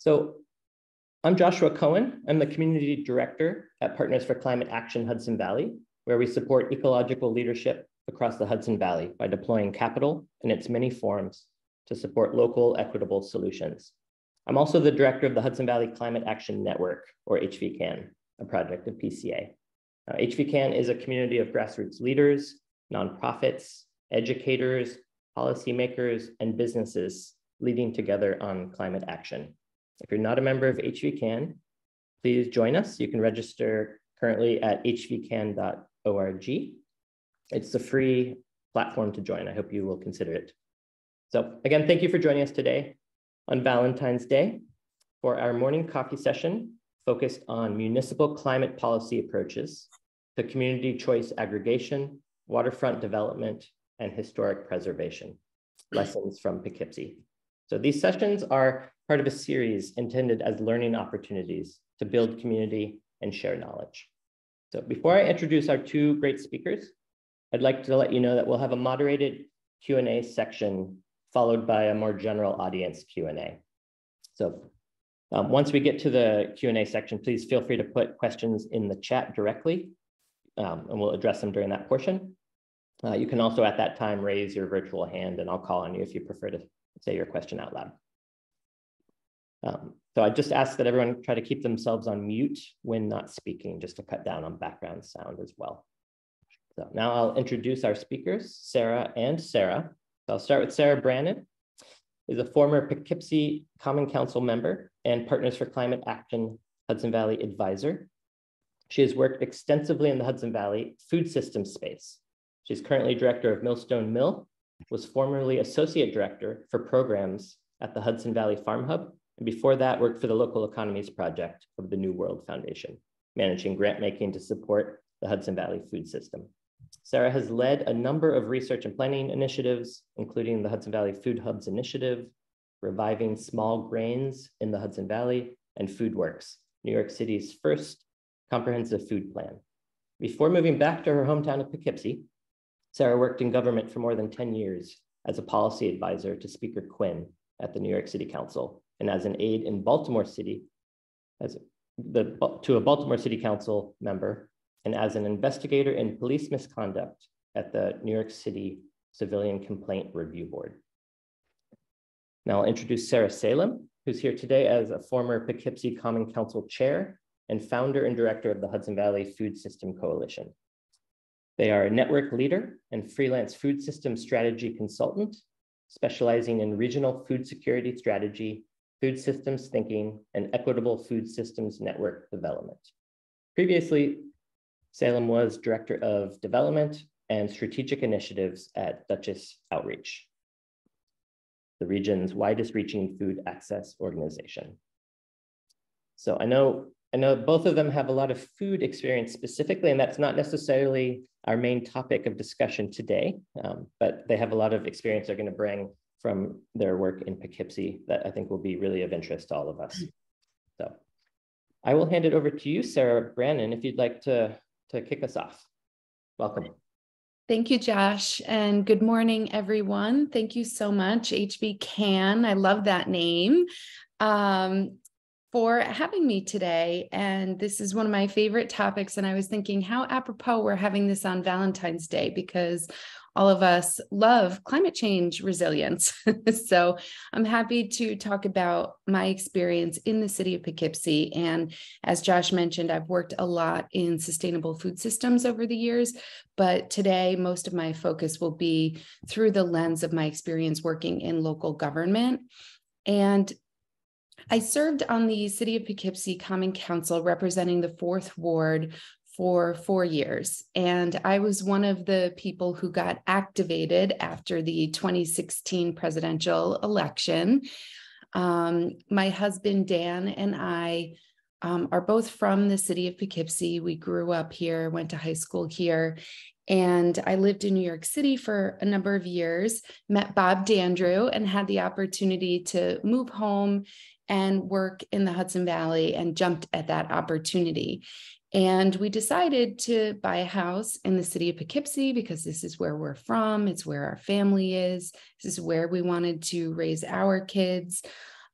So I'm Joshua Cohen. I'm the Community Director at Partners for Climate Action Hudson Valley, where we support ecological leadership across the Hudson Valley by deploying capital in its many forms to support local equitable solutions. I'm also the Director of the Hudson Valley Climate Action Network, or HVCAN, a project of PCA. HVCAN is a community of grassroots leaders, nonprofits, educators, policymakers, and businesses leading together on climate action. If you're not a member of HVCAN, please join us. You can register currently at hvcan.org. It's a free platform to join. I hope you will consider it. So again, thank you for joining us today on Valentine's Day for our morning coffee session focused on municipal climate policy approaches to community choice aggregation, waterfront development, and historic preservation, lessons from Poughkeepsie. So these sessions are part of a series intended as learning opportunities to build community and share knowledge. So before I introduce our two great speakers, I'd like to let you know that we'll have a moderated Q&A section followed by a more general audience Q&A. So once we get to the Q&A section, please feel free to put questions in the chat directly, and we'll address them during that portion. You can also at that time raise your virtual hand and I'll call on you if you prefer to say your question out loud. So I just ask that everyone try to keep themselves on mute when not speaking, just to cut down on background sound as well. So now I'll introduce our speakers, Sarah and Sarah. So I'll start with Sarah Brannen, who's a former Poughkeepsie Common Council member and Partners for Climate Action Hudson Valley advisor. She has worked extensively in the Hudson Valley food systems space. She's currently director of Millstone Mill, was formerly associate director for programs at the Hudson Valley Farm Hub, and before that worked for the Local Economies Project of the New World Foundation, managing grant making to support the Hudson Valley food system. Sarah has led a number of research and planning initiatives, including the Hudson Valley Food Hubs Initiative, Reviving Small Grains in the Hudson Valley, and FoodWorks, New York City's first comprehensive food plan. Before moving back to her hometown of Poughkeepsie, Sarah worked in government for more than 10 years as a policy advisor to Speaker Quinn at the New York City Council and as an aide in Baltimore City, to a Baltimore City Council member, and as an investigator in police misconduct at the New York City Civilian Complaint Review Board. Now I'll introduce Sarah Salem, who's here today as a former Poughkeepsie Common Council chair and founder and director of the Hudson Valley Food System Coalition. They are a network leader and freelance food system strategy consultant, specializing in regional food security strategy, food systems thinking, and equitable food systems network development. Previously, Salem was director of development and strategic initiatives at Duchess Outreach, the region's widest reaching food access organization. So I know both of them have a lot of food experience specifically, and that's not necessarily our main topic of discussion today, but they have a lot of experience they're going to bring from their work in Poughkeepsie that I think will be really of interest to all of us. So I will hand it over to you, Sarah Brannen, if you'd like to kick us off. Welcome. Thank you, Josh, and good morning, everyone. Thank you so much, HVCAN. I love that name. For having me today. And this is one of my favorite topics. And I was thinking how apropos we're having this on Valentine's Day, because all of us love climate change resilience. So I'm happy to talk about my experience in the city of Poughkeepsie. And as Josh mentioned, I've worked a lot in sustainable food systems over the years, but today most of my focus will be through the lens of my experience working in local government. And I served on the City of Poughkeepsie Common Council representing the 4th Ward for 4 years. And I was one of the people who got activated after the 2016 presidential election. My husband, Dan, and I are both from the City of Poughkeepsie. We grew up here, went to high school here. And I lived in New York City for a number of years, met Bob Dandrew, and had the opportunity to move home and work in the Hudson Valley, and jumped at that opportunity. And we decided to buy a house in the city of Poughkeepsie because this is where we're from. It's where our family is. This is where we wanted to raise our kids.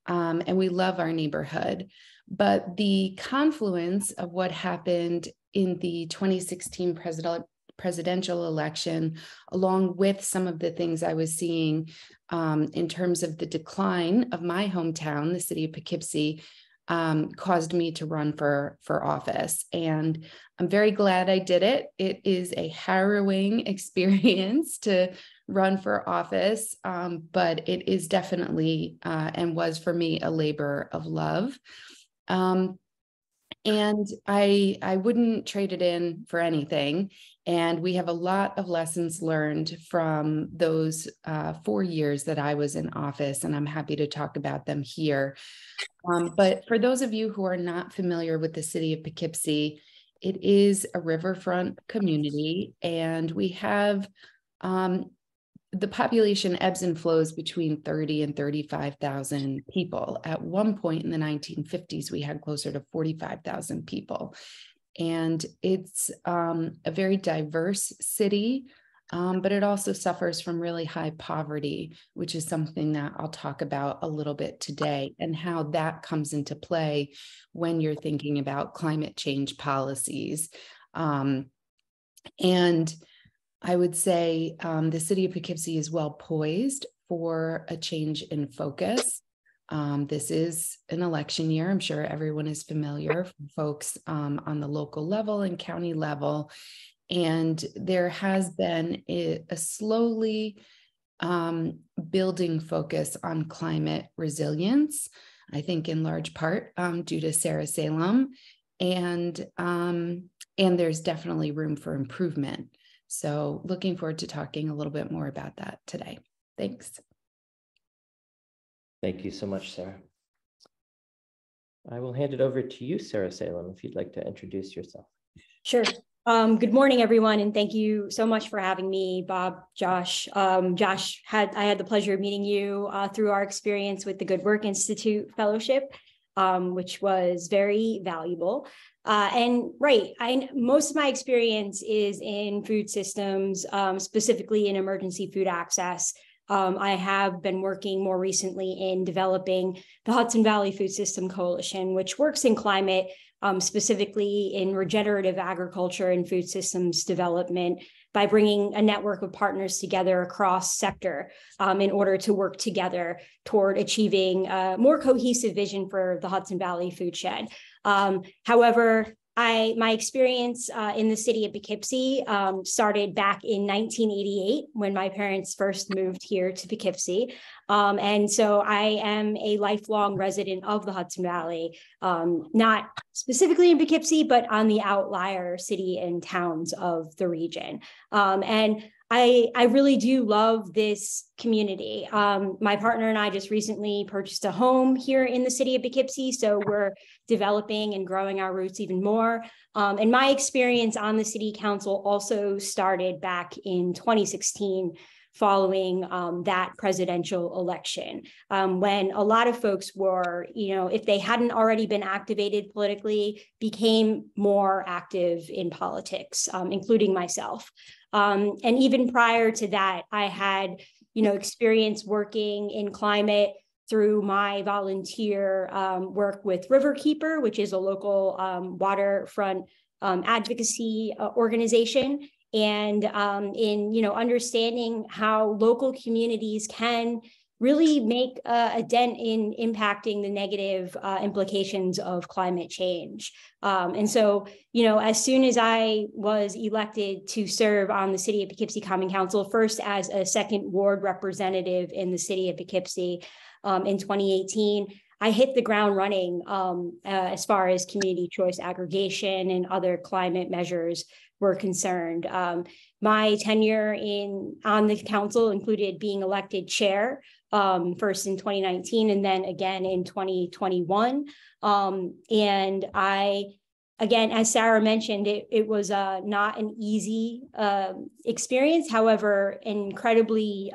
and we love our neighborhood. But the confluence of what happened in the 2016 presidential election, along with some of the things I was seeing in terms of the decline of my hometown, the city of Poughkeepsie, caused me to run for office. And I'm very glad I did it. It is a harrowing experience to run for office, but it is definitely and was for me a labor of love. And I wouldn't trade it in for anything. And we have a lot of lessons learned from those 4 years that I was in office, and I'm happy to talk about them here. But for those of you who are not familiar with the city of Poughkeepsie, it is a riverfront community, and we have the population ebbs and flows between 30 and 35,000 people. At one point in the 1950s, we had closer to 45,000 people. And it's a very diverse city, but it also suffers from really high poverty, which is something that I'll talk about a little bit today, and how that comes into play when you're thinking about climate change policies. And I would say the city of Poughkeepsie is well poised for a change in focus. This is an election year. I'm sure everyone is familiar, from folks on the local level and county level. And there has been a slowly building focus on climate resilience, I think in large part due to Salem. And there's definitely room for improvement. So looking forward to talking a little bit more about that today. Thanks. Thank you so much, Sarah. I will hand it over to you, Sarah Salem, if you'd like to introduce yourself. Sure. Good morning, everyone, and thank you so much for having me, Bob, Josh. I had the pleasure of meeting you through our experience with the Good Work Institute Fellowship, which was very valuable. Most of my experience is in food systems, specifically in emergency food access. I have been working more recently in developing the Hudson Valley Food System Coalition, which works in climate, specifically in regenerative agriculture and food systems development, by bringing a network of partners together across sector in order to work together toward achieving a more cohesive vision for the Hudson Valley food shed. However, my experience in the city of Poughkeepsie started back in 1988 when my parents first moved here to Poughkeepsie. And so I am a lifelong resident of the Hudson Valley, not specifically in Poughkeepsie, but on the outlier city and towns of the region. And I really do love this community. My partner and I just recently purchased a home here in the city of Poughkeepsie, so we're developing and growing our roots even more. And my experience on the city council also started back in 2016, following that presidential election, when a lot of folks were, if they hadn't already been activated politically, became more active in politics, including myself. And even prior to that, I had, experience working in climate through my volunteer work with Riverkeeper, which is a local waterfront advocacy organization. And in understanding how local communities can really make a dent in impacting the negative implications of climate change. And so, as soon as I was elected to serve on the City of Poughkeepsie Common Council, first as a second ward representative in the City of Poughkeepsie in 2018, I hit the ground running as far as community choice aggregation and other climate measures were concerned. My tenure on the council included being elected chair, first in 2019 and then again in 2021. And again, as Sarah mentioned, it was not an easy experience, however, incredibly,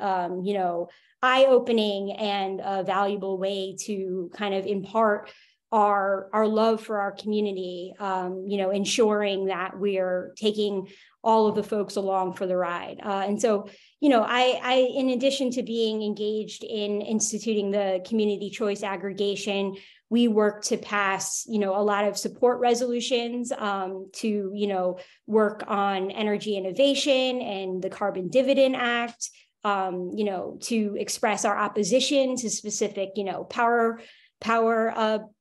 eye-opening and a valuable way to kind of impart our love for our community, ensuring that we're taking all of the folks along for the ride. And so, you know, I, in addition to being engaged in instituting the community choice aggregation, we work to pass, you know, a lot of support resolutions to, you know, work on energy innovation and the Carbon Dividend Act, you know, to express our opposition to specific, you know, power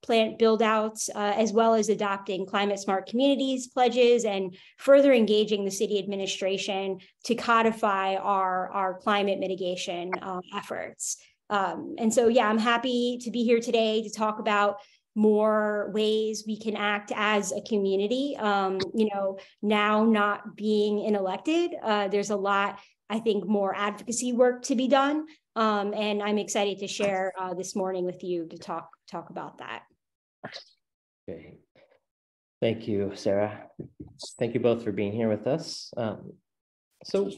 plant build outs, as well as adopting climate smart communities pledges and further engaging the city administration to codify our climate mitigation efforts. And so, yeah, I'm happy to be here today to talk about more ways we can act as a community. You know, now not being elected, there's a lot, I think, more advocacy work to be done. And I'm excited to share this morning with you to talk about that. Okay. Thank you, Sarah. Thank you both for being here with us. So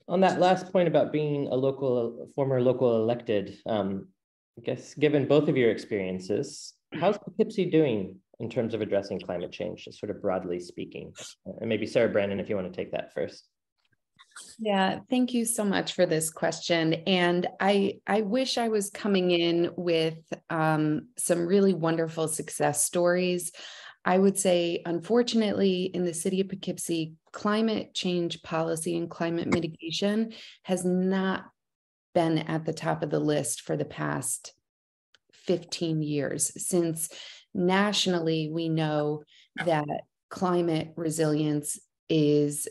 on that last point about being a former local elected, I guess given both of your experiences, how's Poughkeepsie doing in terms of addressing climate change, just sort of broadly speaking? And maybe Sarah Brannen, if you want to take that first. Yeah, thank you so much for this question. And I wish I was coming in with some really wonderful success stories. I would say, unfortunately, in the city of Poughkeepsie, climate change policy and climate mitigation has not been at the top of the list for the past 15 years, since nationally we know that climate resilience is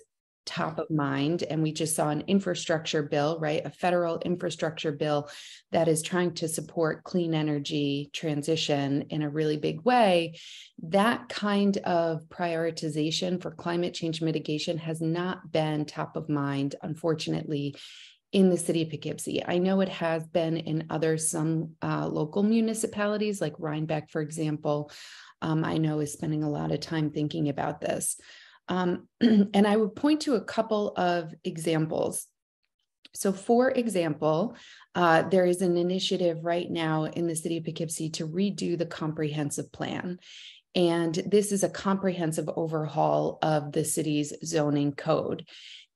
top of mind. And we just saw an infrastructure bill, right? A federal infrastructure bill that is trying to support clean energy transition in a really big way. That kind of prioritization for climate change mitigation has not been top of mind, unfortunately, in the city of Poughkeepsie. I know it has been in some local municipalities, like Rhinebeck, for example, I know is spending a lot of time thinking about this. And I would point to a couple of examples. So for example, there is an initiative right now in the city of Poughkeepsie to redo the comprehensive plan. And this is a comprehensive overhaul of the city's zoning code.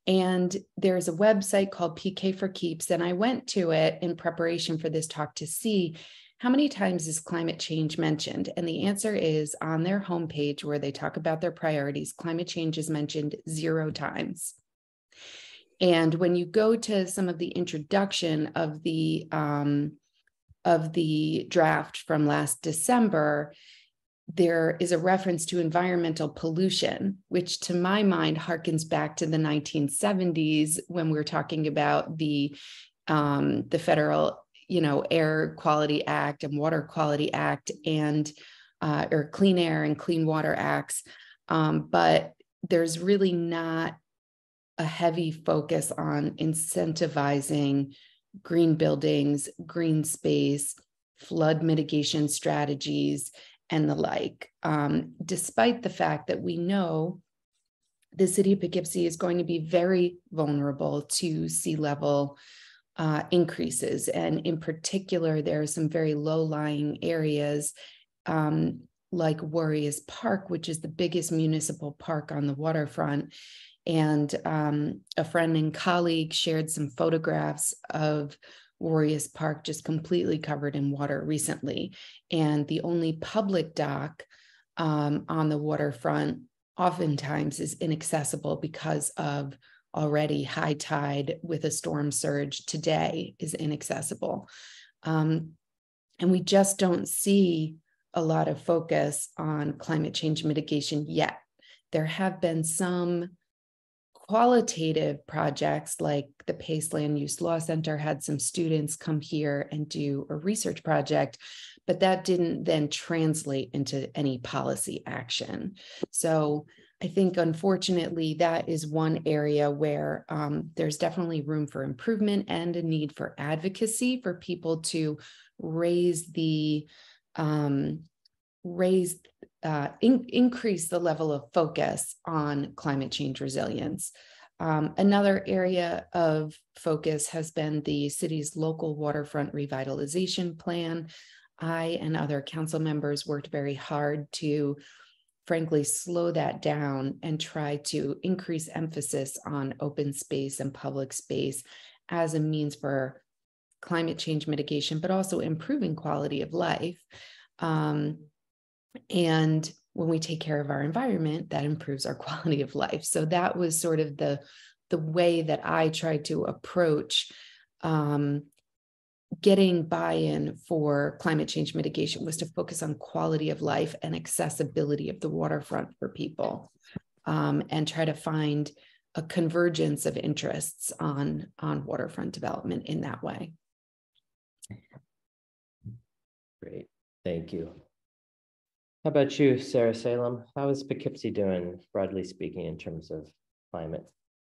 And there's a website called PK for Keeps. And I went to it in preparation for this talk to see how many times is climate change mentioned? And the answer is on their homepage where they talk about their priorities, climate change is mentioned 0 times. And when you go to some of the introduction of the draft from last December, there is a reference to environmental pollution, which to my mind harkens back to the 1970s when we're talking about the federal Air Quality Act and Water Quality Act and or Clean Air and Clean Water Acts. But there's really not a heavy focus on incentivizing green buildings, green space, flood mitigation strategies, and the like, despite the fact that we know the city of Poughkeepsie is going to be very vulnerable to sea level increases. And in particular, there are some very low-lying areas like Warriors Park, which is the biggest municipal park on the waterfront. And a friend and colleague shared some photographs of Warriors Park just completely covered in water recently. And the only public dock on the waterfront oftentimes is inaccessible because of already high tide with a storm surge today is inaccessible. And we just don't see a lot of focus on climate change mitigation yet. There have been some qualitative projects like the Pace Land Use Law Center had some students come here and do a research project, but that didn't then translate into any policy action. So I think, unfortunately, that is one area where there's definitely room for improvement and a need for advocacy for people to increase the level of focus on climate change resilience. Another area of focus has been the city's local waterfront revitalization plan. I and other council members worked very hard to frankly, slow that down and try to increase emphasis on open space and public space as a means for climate change mitigation, but also improving quality of life. And when we take care of our environment, that improves our quality of life. So that was sort of the way that I tried to approach getting buy-in for climate change mitigation, was to focus on quality of life and accessibility of the waterfront for people, and try to find a convergence of interests on waterfront development in that way. Great, thank you. How about you, Sarah Salem? How is Poughkeepsie doing, broadly speaking, in terms of climate?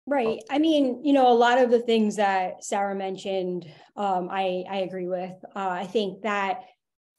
Right. I mean, a lot of the things that Sarah mentioned, I agree with. I think that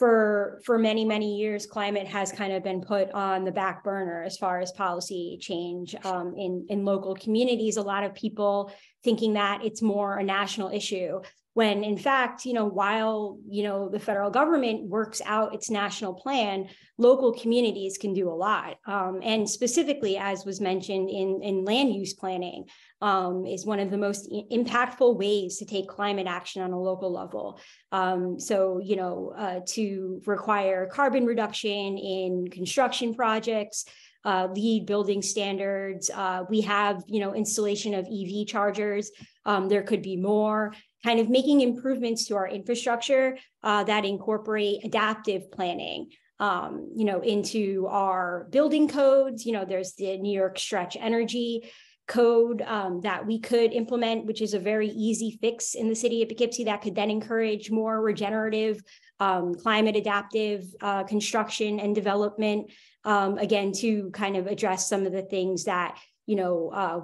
for many, many years, climate has kind of been put on the back burner as far as policy change in local communities. A lot of people thinking that it's more a national issue, when in fact, while, the federal government works out its national plan, local communities can do a lot. And specifically, as was mentioned in land use planning, is one of the most impactful ways to take climate action on a local level. To require carbon reduction in construction projects, LEED building standards. We have, installation of EV chargers. There could be more, kind of making improvements to our infrastructure that incorporate adaptive planning, into our building codes. There's the New York Stretch Energy Code that we could implement, which is a very easy fix in the city of Poughkeepsie that could then encourage more regenerative, climate adaptive construction and development, again, to kind of address some of the things that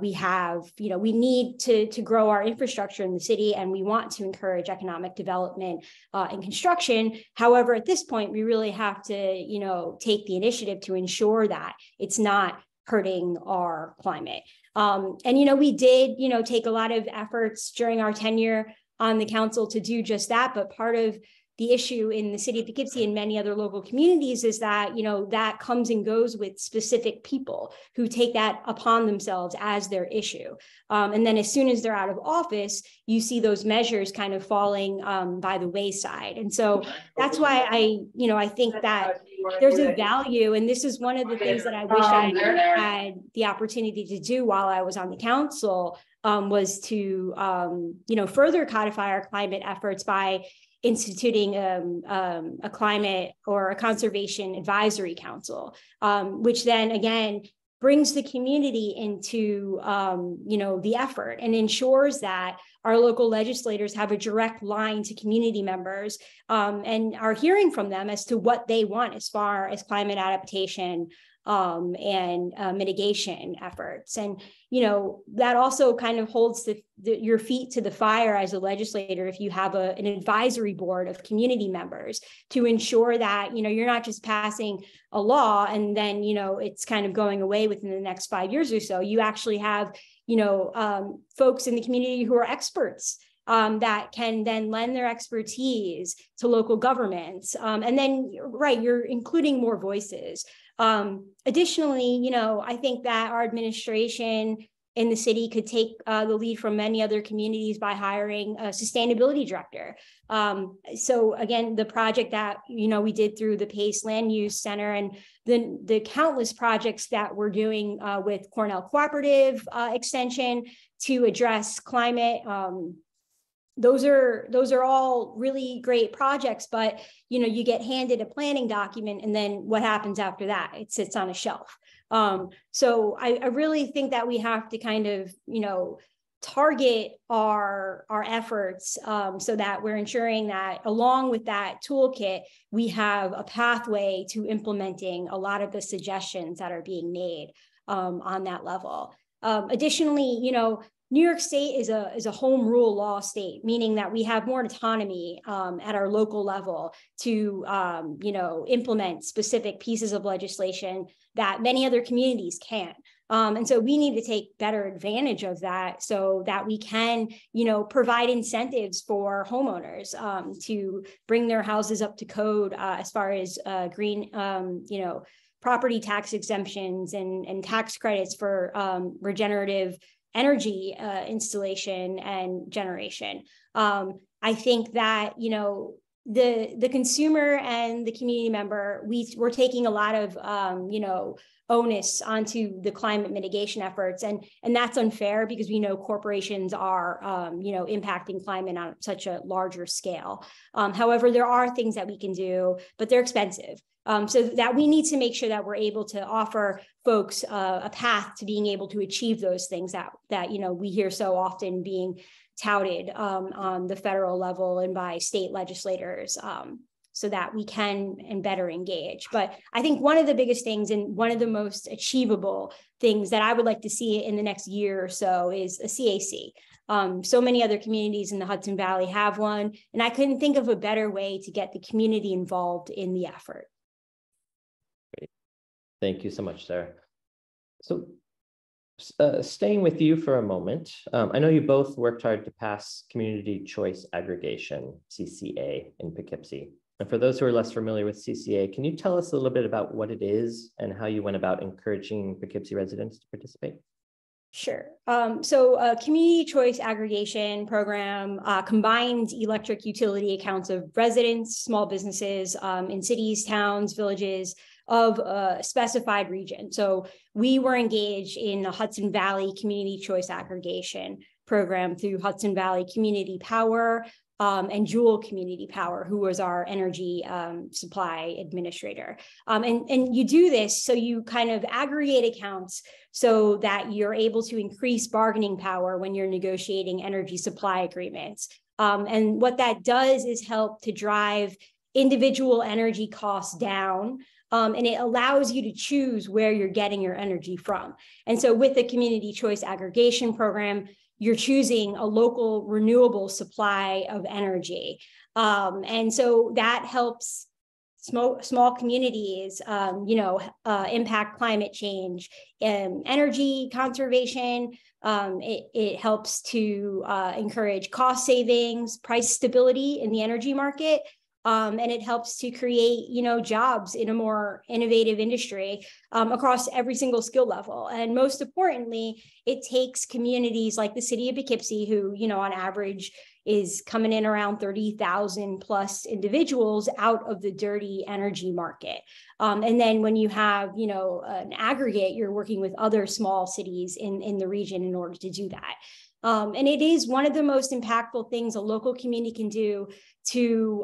we have. We need to grow our infrastructure in the city, and we want to encourage economic development and construction. However, at this point, we really have to, take the initiative to ensure that it's not hurting our climate. And, we did, take a lot of efforts during our tenure on the council to do just that. But part of the issue in the city of Poughkeepsie and many other local communities is that, that comes and goes with specific people who take that upon themselves as their issue. And then as soon as they're out of office, you see those measures kind of falling by the wayside. And so that's why I think that there's a value. And this is one of the things that I wish I had the opportunity to do while I was on the council, was to, further codify our climate efforts by instituting a climate or a conservation advisory council, which then again brings the community into the effort and ensures that our local legislators have a direct line to community members, and are hearing from them as to what they want as far as climate adaptation and mitigation efforts. And, that also kind of holds your feet to the fire as a legislator if you have an advisory board of community members to ensure that, you're not just passing a law and then, it's kind of going away within the next 5 years or so. You actually have, folks in the community who are experts that can then lend their expertise to local governments. And then, right, you're including more voices. Additionally, I think that our administration in the city could take the lead from many other communities by hiring a sustainability director. So again, the project that, we did through the PACE Land Use Center and the countless projects that we're doing with Cornell Cooperative Extension to address climate. Those are all really great projects, but you get handed a planning document and then what happens after that? It sits on a shelf. So I really think that we have to kind of target our efforts so that we're ensuring that along with that toolkit, we have a pathway to implementing a lot of the suggestions that are being made on that level. Additionally, New York State is a home rule law state, meaning that we have more autonomy at our local level to implement specific pieces of legislation that many other communities can't. And so we need to take better advantage of that so that we can, provide incentives for homeowners to bring their houses up to code as far as green, property tax exemptions and tax credits for regenerative energy installation and generation. I think that, the consumer and the community member, we're taking a lot of, onus onto the climate mitigation efforts. And that's unfair because we know corporations are, impacting climate on such a larger scale. However, there are things that we can do, but they're expensive. So that we need to make sure that we're able to offer folks a path to being able to achieve those things that we hear so often being touted on the federal level and by state legislators, so that we can and better engage. But I think one of the biggest things and one of the most achievable things that I would like to see in the next year or so is a CAC. So many other communities in the Hudson Valley have one, and I couldn't think of a better way to get the community involved in the effort. Great. Thank you so much, Sarah. So staying with you for a moment, I know you both worked hard to pass Community Choice Aggregation, CCA, in Poughkeepsie. And for those who are less familiar with CCA, can you tell us a little bit about what it is and how you went about encouraging Poughkeepsie residents to participate? Sure. So a community choice aggregation program combines electric utility accounts of residents, small businesses in cities, towns, villages of a specified region. So we were engaged in the Hudson Valley Community Choice Aggregation program through Hudson Valley Community Power and Jewel Community Power, who was our energy supply administrator. And you do this so you kind of aggregate accounts so that you're able to increase bargaining power when you're negotiating energy supply agreements. And what that does is help to drive individual energy costs down. And it allows you to choose where you're getting your energy from. And so with the Community Choice Aggregation program, you're choosing a local renewable supply of energy. And so that helps small communities, impact climate change and energy conservation. It helps to encourage cost savings, price stability in the energy market. And it helps to create, jobs in a more innovative industry across every single skill level. And most importantly, it takes communities like the city of Poughkeepsie, who, on average is coming in around 30,000 plus individuals out of the dirty energy market. And then when you have, an aggregate, you're working with other small cities in the region in order to do that. And it is one of the most impactful things a local community can do to,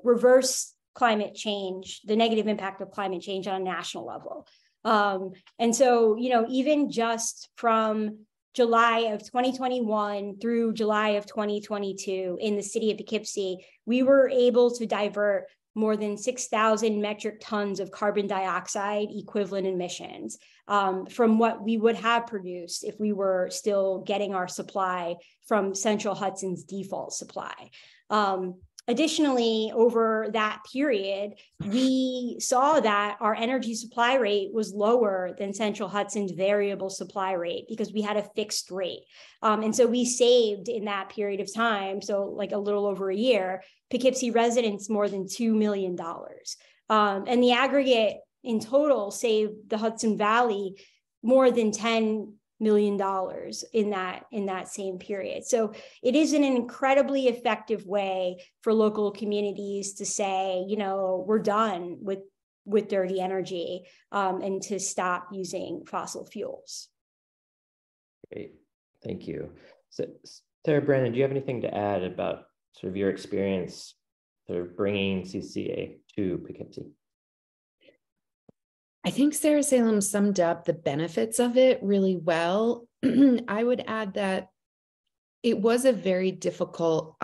reverse climate change, the negative impact of climate change on a national level. And so, even just from July of 2021 through July of 2022 in the city of Poughkeepsie, we were able to divert more than 6,000 metric tons of carbon dioxide equivalent emissions from what we would have produced if we were still getting our supply from Central Hudson's default supply. Additionally, over that period, we saw that our energy supply rate was lower than Central Hudson's variable supply rate because we had a fixed rate. And so we saved in that period of time, so like a little over a year, Poughkeepsie residents more than $2 million. And the aggregate in total saved the Hudson Valley more than $10 million in that same period. So it is an incredibly effective way for local communities to say, we're done with dirty energy and to stop using fossil fuels. Great, thank you. So, Sarah, Brannen, do you have anything to add about sort of your experience sort of bringing CCA to Poughkeepsie? I think Sarah Salem summed up the benefits of it really well. I would add that it was a very difficult,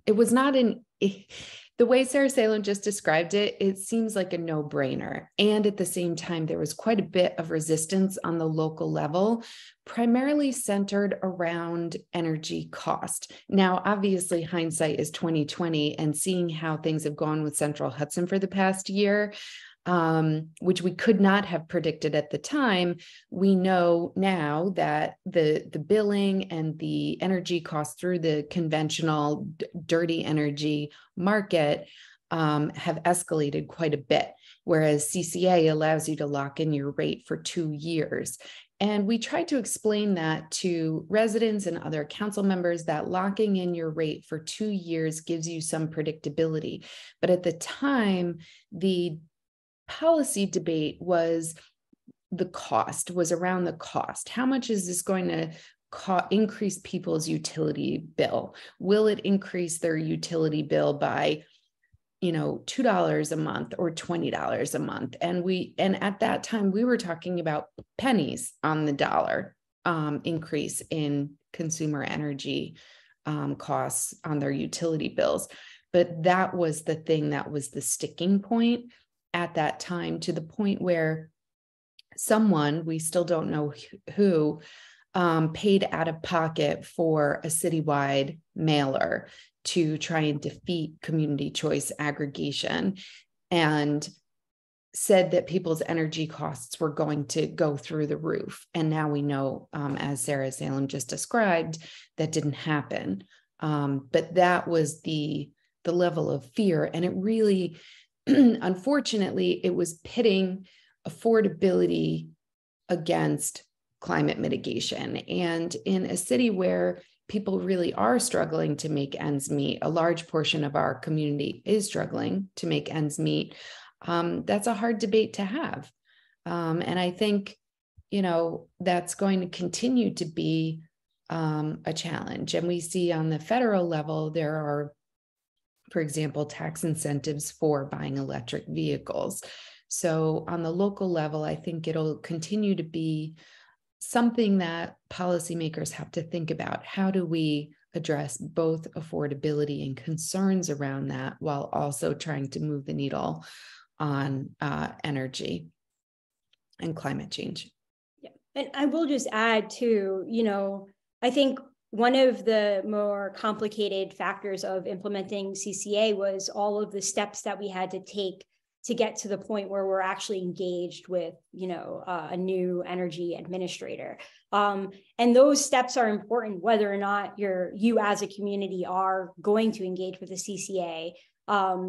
it was not the way Sarah Salem just described it, it seems like a no-brainer. And at the same time, there was quite a bit of resistance on the local level, primarily centered around energy cost. Now, obviously, hindsight is 2020, and seeing how things have gone with Central Hudson for the past year, which we could not have predicted at the time, we know now that the billing and the energy costs through the conventional dirty energy market have escalated quite a bit, whereas CCA allows you to lock in your rate for 2 years. And we tried to explain that to residents and other council members, that locking in your rate for 2 years gives you some predictability. But at the time, the policy debate was around the cost. How much is this going to increase people's utility bill? Will it increase their utility bill by $2 a month or $20 a month? And at that time, we were talking about pennies on the dollar increase in consumer energy costs on their utility bills. But that was the thing that was the sticking point at that time, to the point where someone, we still don't know who, paid out of pocket for a citywide mailer to try and defeat community choice aggregation, and said that people's energy costs were going to go through the roof. And now we know, as Sarah Salem just described, that didn't happen. But that was the level of fear. And it really, unfortunately, it was pitting affordability against climate mitigation. And in a city where people really are struggling to make ends meet, a large portion of our community is struggling to make ends meet, that's a hard debate to have. And I think, that's going to continue to be a challenge. And we see on the federal level, there are, for example, tax incentives for buying electric vehicles. So on the local level, I think it'll continue to be something that policymakers have to think about. How do we address both affordability and concerns around that, while also trying to move the needle on energy and climate change? Yeah. And I will just add too, I think one of the more complicated factors of implementing CCA was all of the steps that we had to take to get to the point where we're actually engaged with, a new energy administrator. And those steps are important, whether or not you as a community are going to engage with the CCA,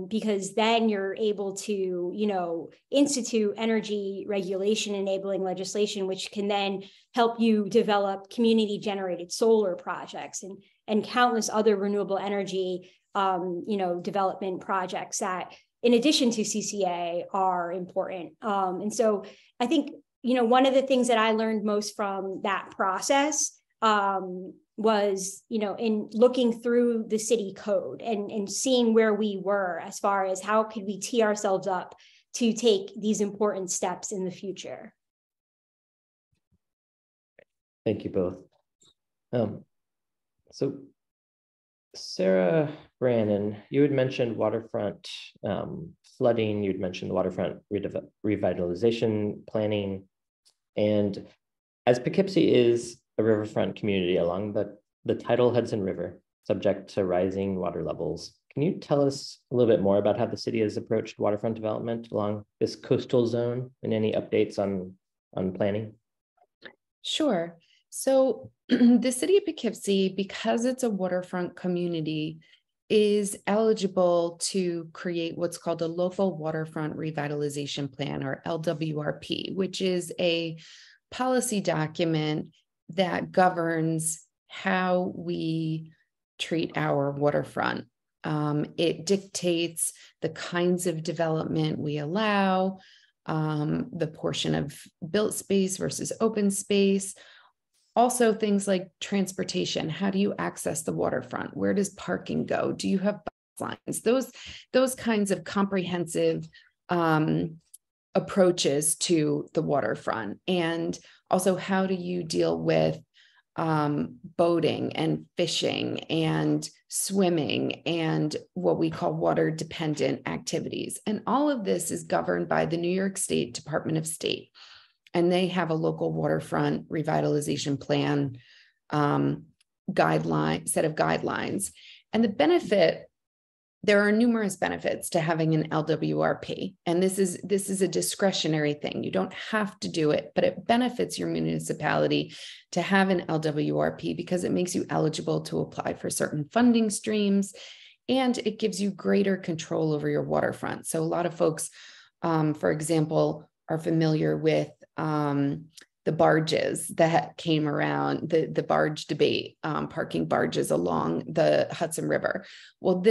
because then you're able to, institute energy regulation enabling legislation, which can then help you develop community generated solar projects and countless other renewable energy, development projects that, in addition to CCA, are important. And so I think, one of the things that I learned most from that process was, in looking through the city code and seeing where we were as far as how could we tee ourselves up to take these important steps in the future. Thank you both. So Sarah, Brannen, you had mentioned waterfront flooding, you'd mentioned the waterfront revitalization planning. And as Poughkeepsie is a riverfront community along the tidal Hudson River, subject to rising water levels, can you tell us a little bit more about how the city has approached waterfront development along this coastal zone, and any updates on planning? Sure. So the city of Poughkeepsie, because it's a waterfront community, is eligible to create what's called a local waterfront revitalization plan, or LWRP, which is a policy document that governs how we treat our waterfront. It dictates the kinds of development we allow, the portion of built space versus open space. Also, things like transportation. How do you access the waterfront? Where does parking go? Do you have bus lines? Those kinds of comprehensive approaches to the waterfront. And also, how do you deal with boating and fishing and swimming and what we call water dependent activities? And all of this is governed by the New York State Department of State. And they have a local waterfront revitalization plan set of guidelines. And the benefit, there are numerous benefits to having an LWRP. And this is a discretionary thing. You don't have to do it, but it benefits your municipality to have an LWRP because it makes you eligible to apply for certain funding streams. and it gives you greater control over your waterfront. So a lot of folks, for example, are familiar with the barges that came around, the barge debate, parking barges along the Hudson River. Well,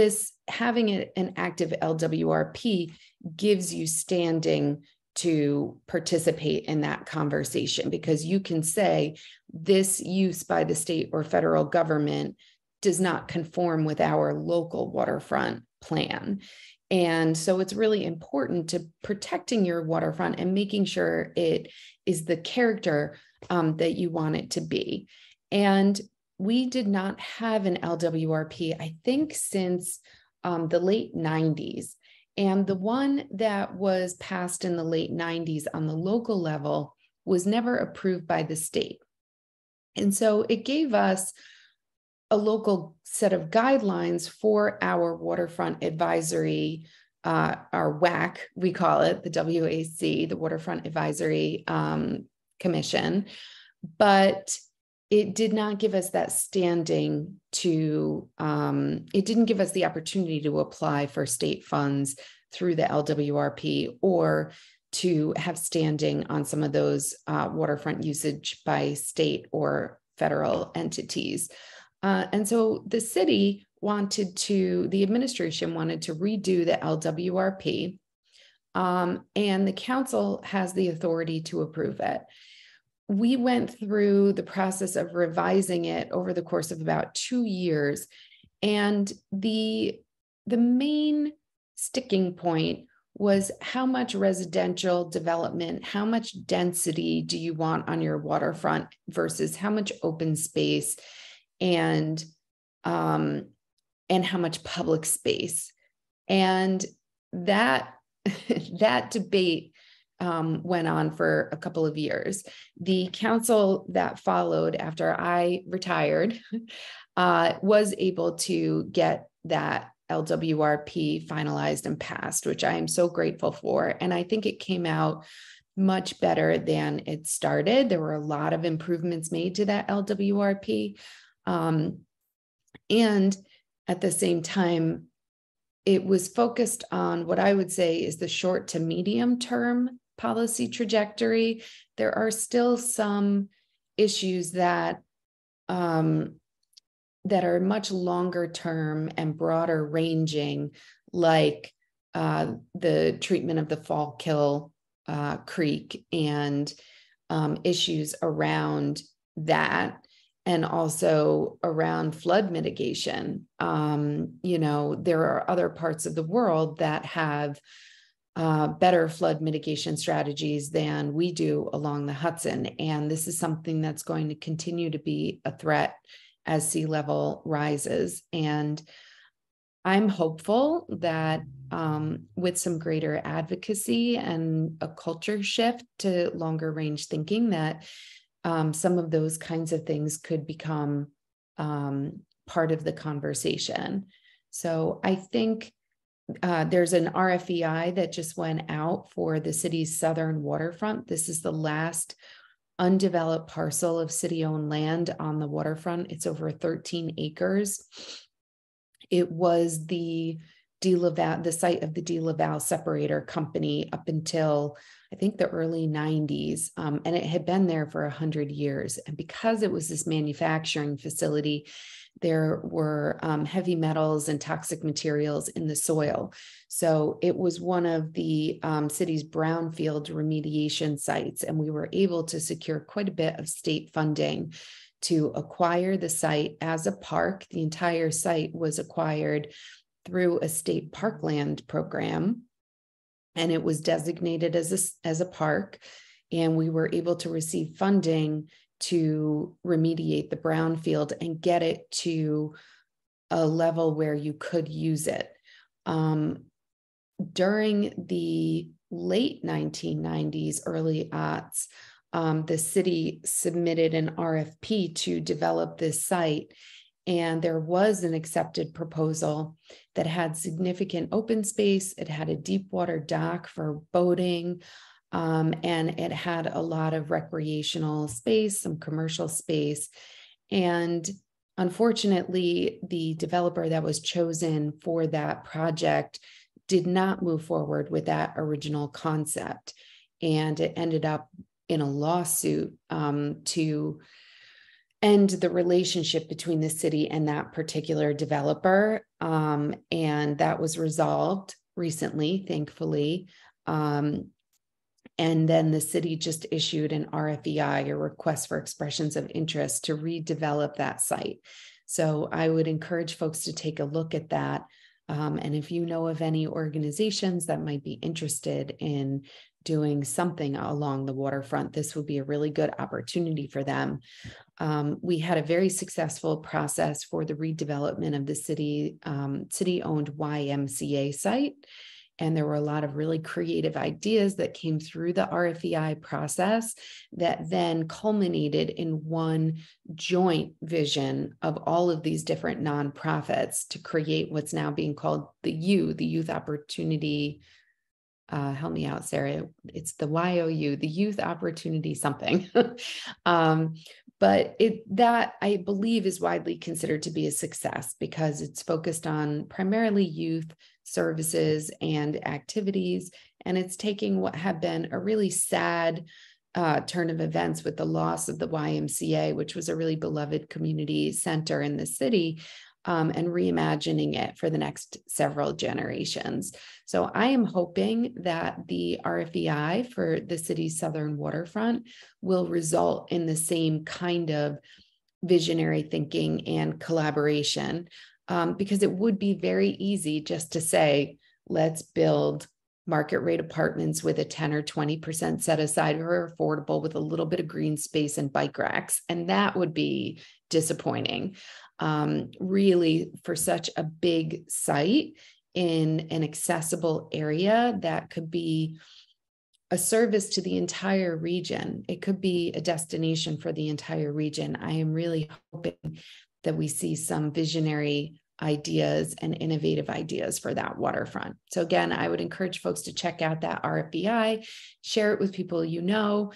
having an active LWRP gives you standing to participate in that conversation, because you can say this use by the state or federal government does not conform with our local waterfront plan. And so it's really important to protecting your waterfront and making sure it is the character that you want it to be. And we did not have an LWRP, I think, since the late 90s. And the one that was passed in the late 90s on the local level was never approved by the state. And so it gave us a local set of guidelines for our waterfront advisory, our WAC, we call it, the WAC, the Waterfront Advisory Commission, but it did not give us that standing to, it didn't give us the opportunity to apply for state funds through the LWRP or to have standing on some of those waterfront usage by state or federal entities. And so the city the administration wanted to redo the LWRP, and the council has the authority to approve it. We went through the process of revising it over the course of about 2 years. And the main sticking point was how much residential development, how much density do you want on your waterfront versus how much open space and how much public space. And that debate went on for a couple of years. The council that followed after I retired was able to get that LWRP finalized and passed, which I am so grateful for. And I think it came out much better than it started. There were a lot of improvements made to that LWRP. And at the same time, it was focused on what I would say is the short to medium term policy trajectory. There are still some issues that are much longer term and broader ranging, like the treatment of the Fallkill Creek and issues around that. And also around flood mitigation. There are other parts of the world that have better flood mitigation strategies than we do along the Hudson. And this is something that's going to continue to be a threat as sea level rises. And I'm hopeful that with some greater advocacy and a culture shift to longer range thinking, that some of those kinds of things could become part of the conversation. So I think there's an RFEI that just went out for the city's southern waterfront. This is the last undeveloped parcel of city-owned land on the waterfront. It's over 13 acres. It was the site of the De La Valle separator company up until I think the early 90s, and it had been there for 100 years. And because it was this manufacturing facility, there were heavy metals and toxic materials in the soil. So it was one of the city's brownfield remediation sites, and we were able to secure quite a bit of state funding to acquire the site as a park. The entire site was acquired through a state parkland program, and it was designated as a park, and we were able to receive funding to remediate the brownfield and get it to a level where you could use it. During the late 1990s, early aughts, the city submitted an RFP to develop this site, and there was an accepted proposal that had significant open space. It had a deep water dock for boating, and it had a lot of recreational space, some commercial space. And Unfortunately, the developer that was chosen for that project did not move forward with that original concept. And it ended up in a lawsuit to end the relationship between the city and that particular developer. And that was resolved recently, thankfully. And then the city just issued an RFEI, a request for expressions of interest, to redevelop that site. So I would encourage folks to take a look at that. And if you know of any organizations that might be interested in doing something along the waterfront, this would be a really good opportunity for them. We had a very successful process for the redevelopment of the city-owned YMCA site. And there were a lot of really creative ideas that came through the RFEI process that then culminated in one joint vision of all of these different nonprofits to create what's now being called the Youth Opportunity. Help me out, Sarah. It's the YOU, the Youth Opportunity something. But that I believe is widely considered to be a success because it's focused on primarily youth services and activities. And it's taking what had been a really sad turn of events with the loss of the YMCA, which was a really beloved community center in the city, and reimagining it for the next several generations. So I am hoping that the RFEI for the city's southern waterfront will result in the same kind of visionary thinking and collaboration, because it would be very easy just to say, let's build market rate apartments with a 10 or 20% set aside for affordable with a little bit of green space and bike racks. And that would be disappointing. Really, for such a big site in an accessible area that could be a service to the entire region. It could be a destination for the entire region. I am really hoping that we see some visionary ideas and innovative ideas for that waterfront. So again, I would encourage folks to check out that RFEI, share it with people you know.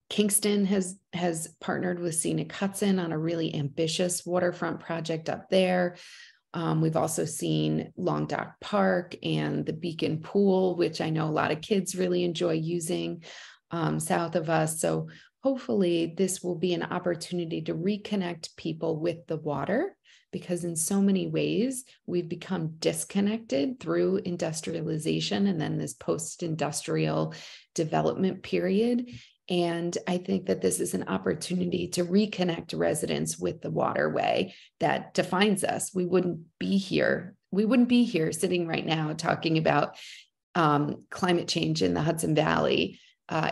Kingston has partnered with Scenic Hudson on a really ambitious waterfront project up there. We've also seen Long Dock Park and the Beacon Pool, which I know a lot of kids really enjoy using south of us. So hopefully this will be an opportunity to reconnect people with the water, because in so many ways we've become disconnected through industrialization and then this post-industrial development period. And I think that this is an opportunity to reconnect residents with the waterway that defines us. We wouldn't be here sitting right now talking about climate change in the Hudson Valley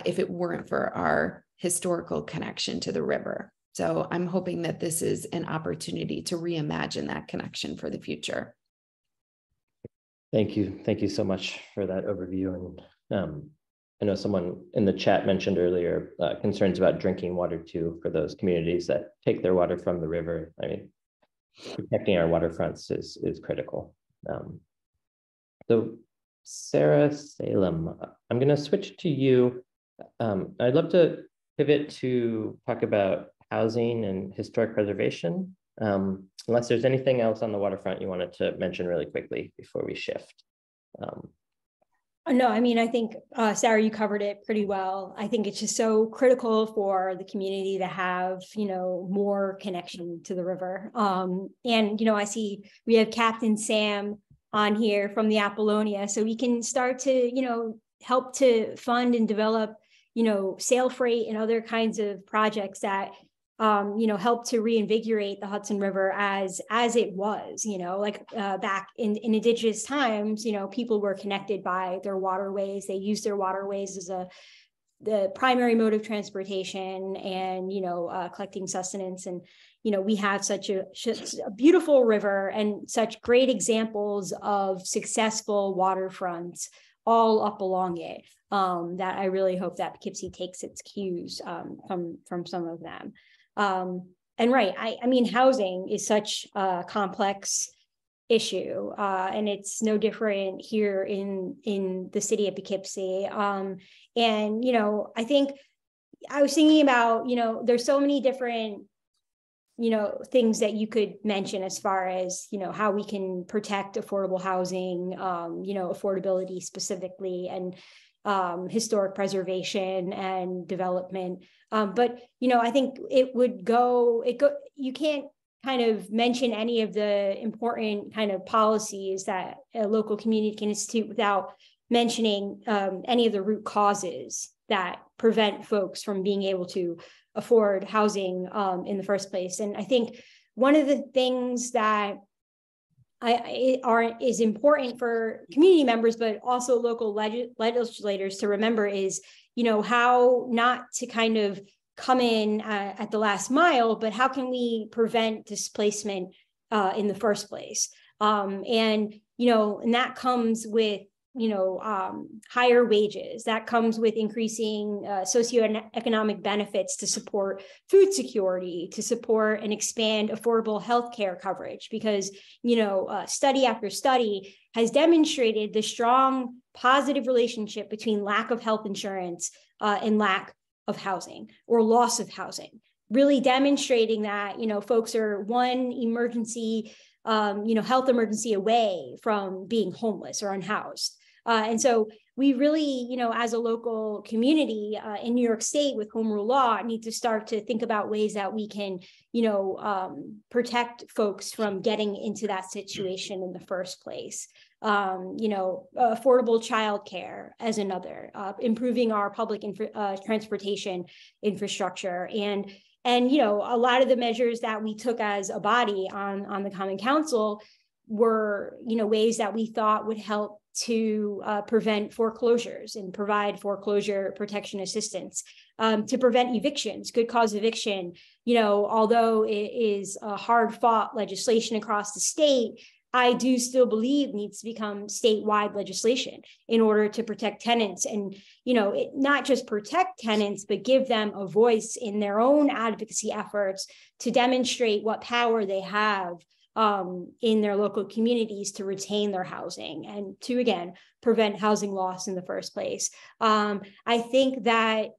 if it weren't for our historical connection to the river. So I'm hoping that this is an opportunity to reimagine that connection for the future. Thank you. Thank you so much for that overview. And I know someone in the chat mentioned earlier concerns about drinking water too for those communities that take their water from the river. I mean, protecting our waterfronts is critical. So Sarah, Salem, I'm going to switch to you. I'd love to pivot to talk about housing and historic preservation, unless there's anything else on the waterfront you wanted to mention really quickly before we shift. No, I mean, I think, Sarah, you covered it pretty well. I think it's just so critical for the community to have, more connection to the river. And, I see we have Captain Sam on here from the Apollonia, so we can start to, help to fund and develop, sail freight and other kinds of projects that help to reinvigorate the Hudson River as it was, back in indigenous times, people were connected by their waterways. They used their waterways as the primary mode of transportation and, collecting sustenance. And, we have such a beautiful river and such great examples of successful waterfronts all up along it, that I really hope that Poughkeepsie takes its cues from some of them. And right, I mean, housing is such a complex issue, and it's no different here in the city of Poughkeepsie. And, I think I was thinking about, there's so many different things that you could mention as far as, how we can protect affordable housing, affordability specifically, and historic preservation and development. But I think you can't kind of mention any of the important kind of policies that a local community can institute without mentioning any of the root causes that prevent folks from being able to afford housing in the first place. And I think one of the things that is important for community members, but also local legislators to remember is, how not to kind of come in at the last mile, but how can we prevent displacement in the first place? And that comes with higher wages. That comes with increasing socioeconomic benefits to support food security, to support and expand affordable healthcare coverage, because, study after study has demonstrated the strong positive relationship between lack of health insurance and lack of housing or loss of housing, really demonstrating that, folks are one emergency health emergency away from being homeless or unhoused. And so we really, as a local community in New York State with home rule law, need to start to think about ways that we can, protect folks from getting into that situation in the first place. Affordable childcare as another, improving our public transportation infrastructure, and a lot of the measures that we took as a body on the Common Council were, ways that we thought would help to prevent foreclosures and provide foreclosure protection assistance, to prevent evictions, good cause eviction. Although it is a hard fought legislation across the state, I do still believe needs to become statewide legislation in order to protect tenants, and, not just protect tenants, but give them a voice in their own advocacy efforts to demonstrate what power they have in their local communities to retain their housing and to, again, prevent housing loss in the first place. I think that,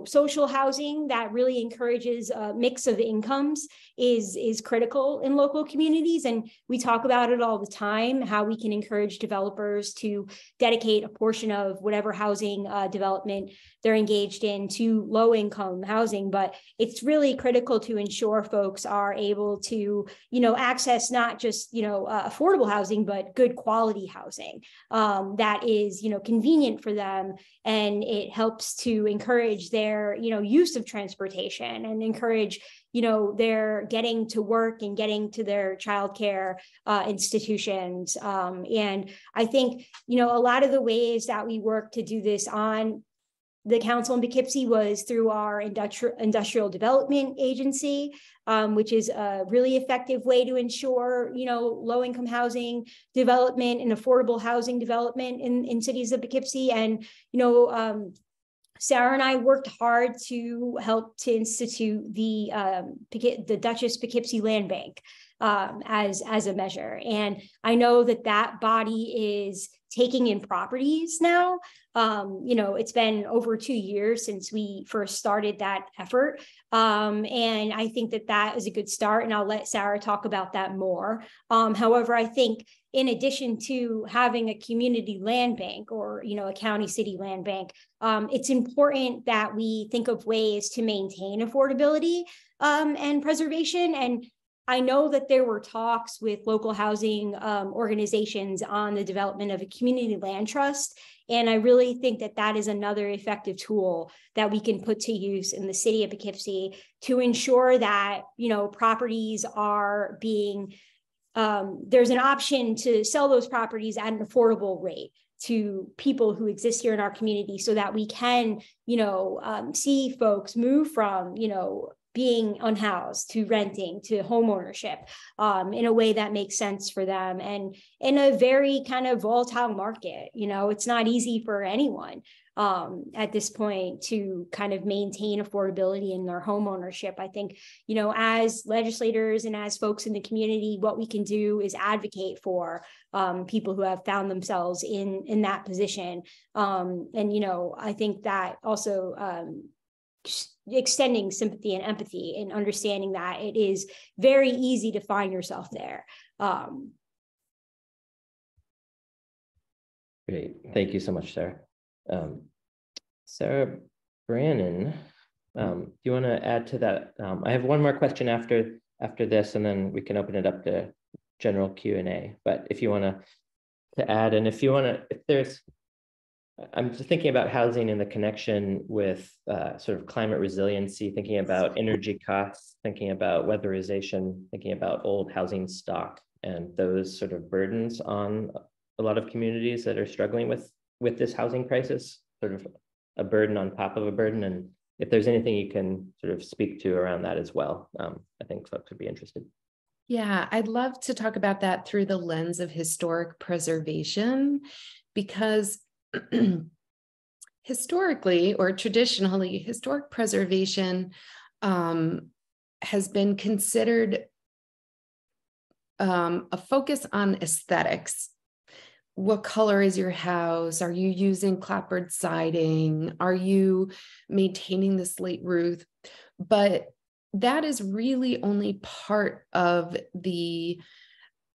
social housing that really encourages a mix of incomes is critical in local communities. And we talk about it all the time, how we can encourage developers to dedicate a portion of whatever housing development they're engaged in to low income housing. But it's really critical to ensure folks are able to, access not just, affordable housing, but good quality housing that is, convenient for them. And it helps to encourage their, use of transportation and encourage, their getting to work and getting to their childcare institutions. And I think, a lot of the ways that we work to do this on the council in Poughkeepsie was through our industrial development agency, which is a really effective way to ensure, low-income housing development and affordable housing development in cities of Poughkeepsie. And, Sarah and I worked hard to help to institute the Duchess Poughkeepsie Land Bank as a measure. And I know that body is taking in properties now. It's been over 2 years since we first started that effort. And I think that is a good start, and I'll let Sarah talk about that more. However, I think in addition to having a community land bank or, a county city land bank, it's important that we think of ways to maintain affordability and preservation. And I know that there were talks with local housing organizations on the development of a community land trust. And I really think that is another effective tool that we can put to use in the city of Poughkeepsie to ensure that, properties are being, there's an option to sell those properties at an affordable rate to people who exist here in our community, so that we can, see folks move from, being unhoused to renting to home ownership in a way that makes sense for them. And in a very kind of volatile market, it's not easy for anyone at this point to kind of maintain affordability in their home ownership. I think, as legislators and as folks in the community, what we can do is advocate for people who have found themselves in that position. And, I think that also extending sympathy and empathy and understanding that it is very easy to find yourself there. Great. Thank you so much, Sarah. Sarah Brannen, do you want to add to that? I have one more question after this, and then we can open it up to general Q&A. But if you want to add, and if you want to, if there's, I'm just thinking about housing and the connection with sort of climate resiliency, thinking about energy costs, thinking about weatherization, thinking about old housing stock, and those sort of burdens on a lot of communities that are struggling with this housing crisis, sort of a burden on top of a burden. And if there's anything you can sort of speak to around that as well, I think folks would be interested. Yeah, I'd love to talk about that through the lens of historic preservation, because historically or traditionally, historic preservation has been considered a focus on aesthetics. What color is your house? Are you using clapboard siding? Are you maintaining the slate roof? But that is really only part of the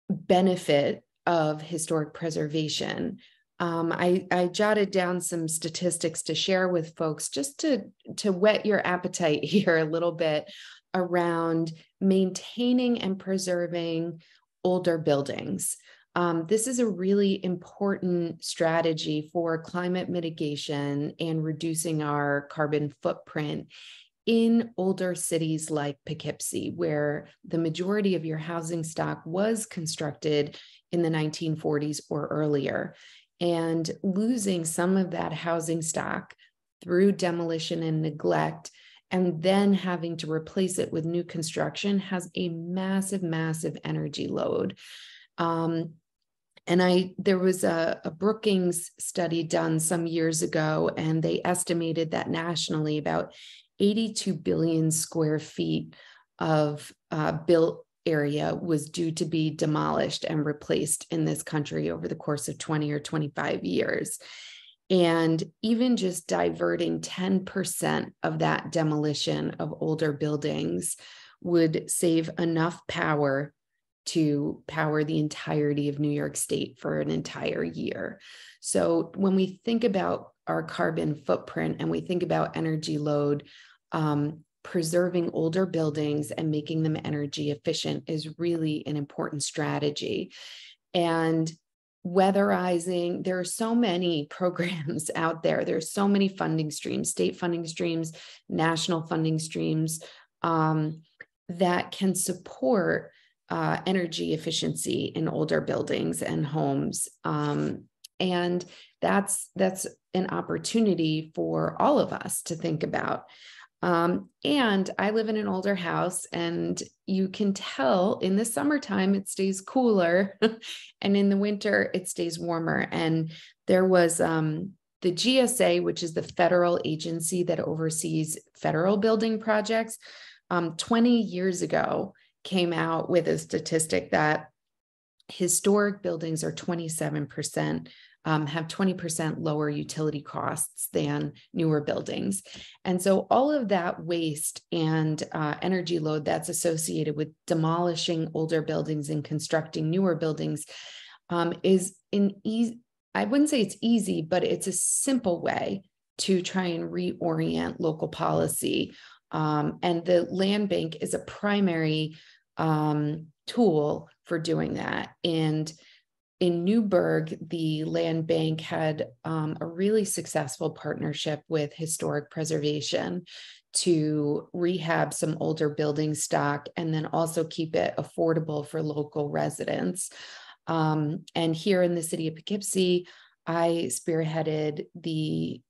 benefit of historic preservation. I jotted down some statistics to share with folks just to whet your appetite here a little bit around maintaining and preserving older buildings. This is a really important strategy for climate mitigation and reducing our carbon footprint in older cities like Poughkeepsie, where the majority of your housing stock was constructed in the 1940s or earlier. And losing some of that housing stock through demolition and neglect, and then having to replace it with new construction, has a massive, massive energy load. There was a Brookings study done some years ago, and they estimated that nationally about 82 billion square feet of built area was due to be demolished and replaced in this country over the course of 20 or 25 years. And even just diverting 10% of that demolition of older buildings would save enough power to power the entirety of New York State for an entire year. So when we think about our carbon footprint and we think about energy load, preserving older buildings and making them energy efficient is really an important strategy. And weatherizing, there are so many programs out there. There's so many funding streams, state funding streams, national funding streams that can support energy efficiency in older buildings and homes. And that's an opportunity for all of us to think about. And I live in an older house, and you can tell in the summertime it stays cooler and in the winter it stays warmer. And there was the GSA, which is the federal agency that oversees federal building projects, 20 years ago came out with a statistic that historic buildings are 27%, have 20% lower utility costs than newer buildings. And so all of that waste and energy load that's associated with demolishing older buildings and constructing newer buildings is I wouldn't say it's easy, but it's a simple way to try and reorient local policy. And the land bank is a primary tool for doing that. And in Newburgh, the land bank had a really successful partnership with historic preservation to rehab some older building stock and then also keep it affordable for local residents. And here in the city of Poughkeepsie, I spearheaded the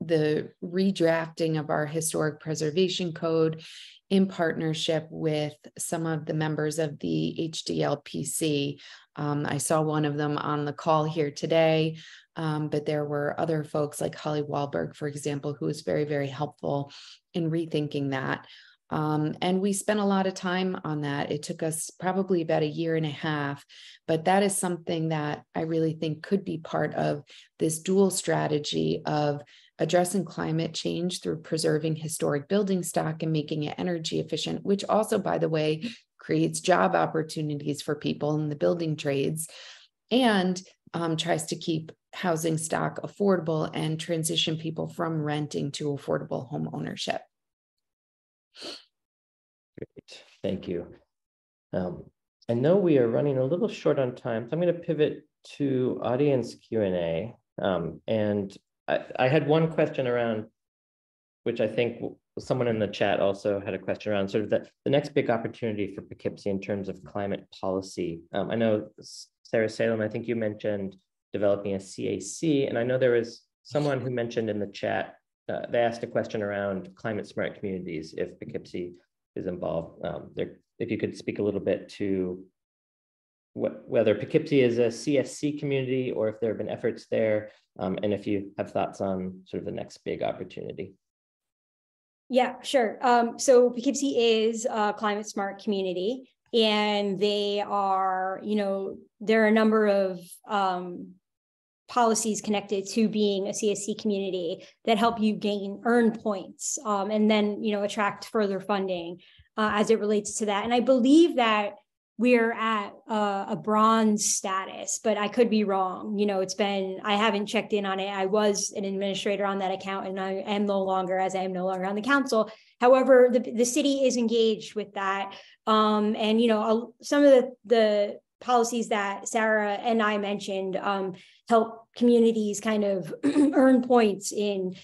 redrafting of our historic preservation code in partnership with some of the members of the HDLPC. I saw one of them on the call here today, but there were other folks like Holly Wahlberg, for example, who was very, very helpful in rethinking that. And we spent a lot of time on that. It took us probably about a year and a half, but that is something that I really think could be part of this dual strategy of addressing climate change through preserving historic building stock and making it energy efficient, which also, by the way, creates job opportunities for people in the building trades and tries to keep housing stock affordable and transition people from renting to affordable home ownership. Great, thank you. I know we are running a little short on time, so I'm going to pivot to audience Q&A. And I had one question around, which I think someone in the chat also had a question around, sort of the next big opportunity for Poughkeepsie in terms of climate policy. I know, Sarah Salem, I think you mentioned developing a CAC, and I know there was someone who mentioned in the chat, they asked a question around climate smart communities, if Poughkeepsie is involved. If you could speak a little bit to whether Poughkeepsie is a CSC community or if there have been efforts there, and if you have thoughts on sort of the next big opportunity. Yeah, sure. So Poughkeepsie is a climate smart community, and they are, there are a number of policies connected to being a CSC community that help you earn points, and then, attract further funding as it relates to that. And I believe that we're at a bronze status, but I could be wrong. I haven't checked in on it. I was an administrator on that account, and I am no longer, as I am no longer on the council. However, the city is engaged with that. And, some of the policies that Sarah and I mentioned help communities kind of earn points in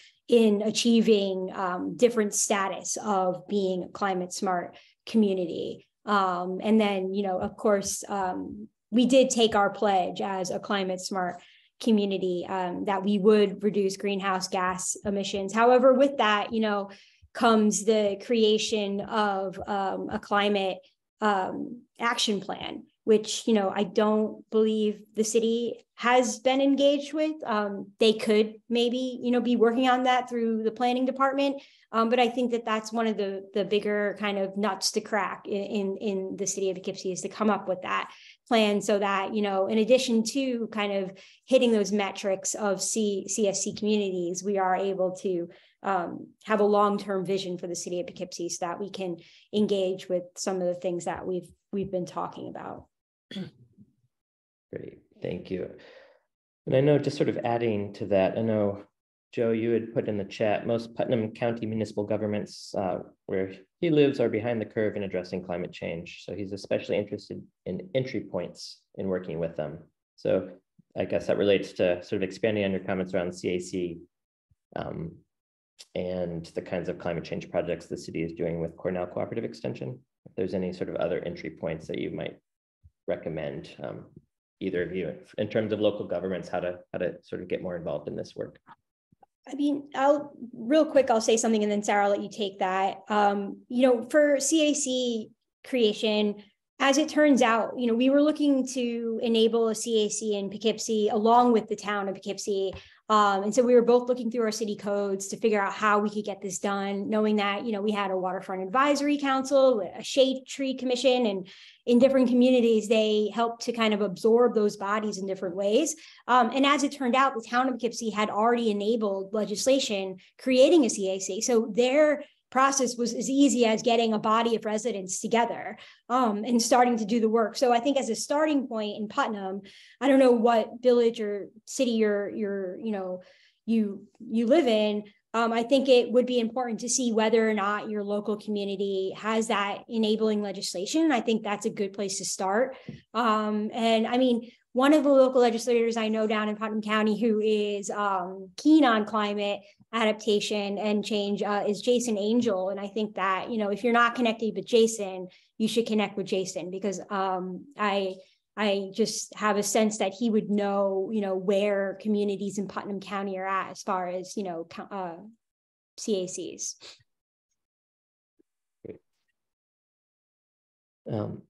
achieving different status of being a climate smart community. And then, of course, we did take our pledge as a climate smart community that we would reduce greenhouse gas emissions. However, with that, comes the creation of a climate action plan, which, I don't believe the city has been engaged with. They could maybe, be working on that through the planning department. But I think that that's one of the bigger kind of nuts to crack in the city of Poughkeepsie, is to come up with that plan so that, in addition to kind of hitting those metrics of CSC communities, we are able to have a long-term vision for the city of Poughkeepsie so that we can engage with some of the things that we've been talking about. Great, thank you. And I know, just sort of adding to that, I know, Joe, you had put in the chat, most Putnam County municipal governments where he lives are behind the curve in addressing climate change. So he's especially interested in entry points in working with them. So I guess that relates to sort of expanding on your comments around CAC and the kinds of climate change projects the city is doing with Cornell Cooperative Extension. If there's any sort of other entry points that you might recommend, either of you, in terms of local governments, how to sort of get more involved in this work. I mean, I'll say something, and then Sarah, I'll let you take that. For CAC creation, as it turns out, we were looking to enable a CAC in Poughkeepsie along with the town of Poughkeepsie. And so we were both looking through our city codes to figure out how we could get this done, knowing that, we had a Waterfront Advisory Council, a Shade Tree Commission, and in different communities, they helped to kind of absorb those bodies in different ways. And as it turned out, the town of Poughkeepsie had already enabled legislation creating a CAC. So their process was as easy as getting a body of residents together and starting to do the work. So I think as a starting point in Putnam, I don't know what village or city you live in. I think it would be important to see whether or not your local community has that enabling legislation. I think that's a good place to start. And I mean, one of the local legislators I know down in Putnam County who is keen on climate adaptation and change is Jason Angel. And I think that, if you're not connected with Jason, you should connect with Jason, because I just have a sense that he would know, where communities in Putnam County are at as far as, CACs. So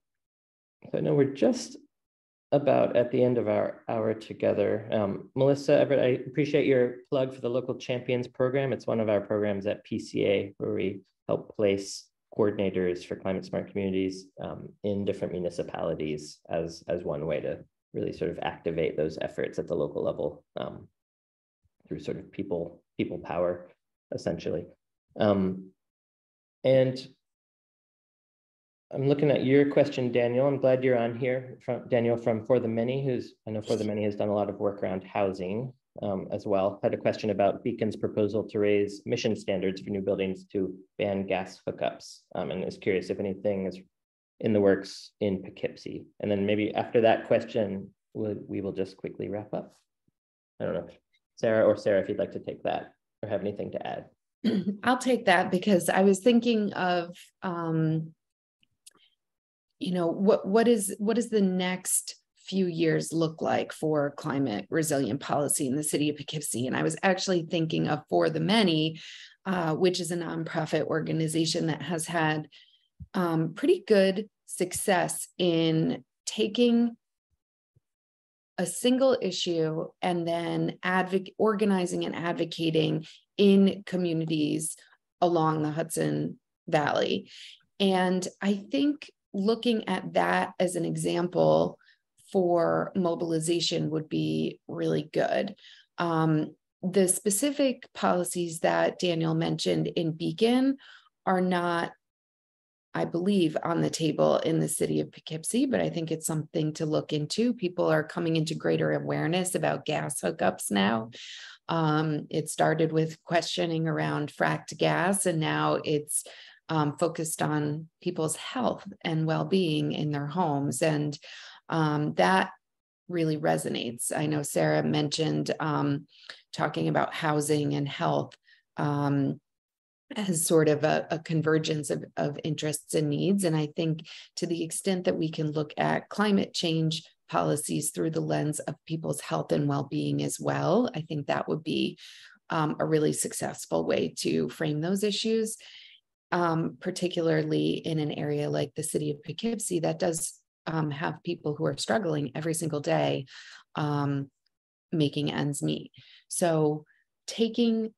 I know we're just about at the end of our hour together. Melissa, Everett, I appreciate your plug for the Local Champions program. It's one of our programs at PCA where we help place coordinators for climate smart communities in different municipalities as one way to really sort of activate those efforts at the local level through sort of people power, essentially. And I'm looking at your question, Daniel. I'm glad you're on here, Daniel from For the Many, I know For the Many has done a lot of work around housing as well. Had a question about Beacon's proposal to raise emission standards for new buildings to ban gas hookups, and is curious if anything is in the works in Poughkeepsie. And then maybe after that question, we will just quickly wrap up. I don't know, Sarah, if you'd like to take that or have anything to add. I'll take that, because I was thinking of, what is the next few years look like for climate resilient policy in the city of Poughkeepsie? And I was actually thinking of For the Many, which is a nonprofit organization that has had pretty good success in taking a single issue and then organizing and advocating in communities along the Hudson Valley. And I think looking at that as an example for mobilization would be really good. The specific policies that Daniel mentioned in Beacon are not, I believe, on the table in the city of Poughkeepsie, but I think it's something to look into. People are coming into greater awareness about gas hookups now. It started with questioning around fracked gas, and now it's focused on people's health and well-being in their homes. And that really resonates. I know Sarah mentioned talking about housing and health as sort of a convergence of interests and needs. And I think to the extent that we can look at climate change policies through the lens of people's health and well-being as well, I think that would be a really successful way to frame those issues, particularly in an area like the city of Poughkeepsie that does have people who are struggling every single day making ends meet. So taking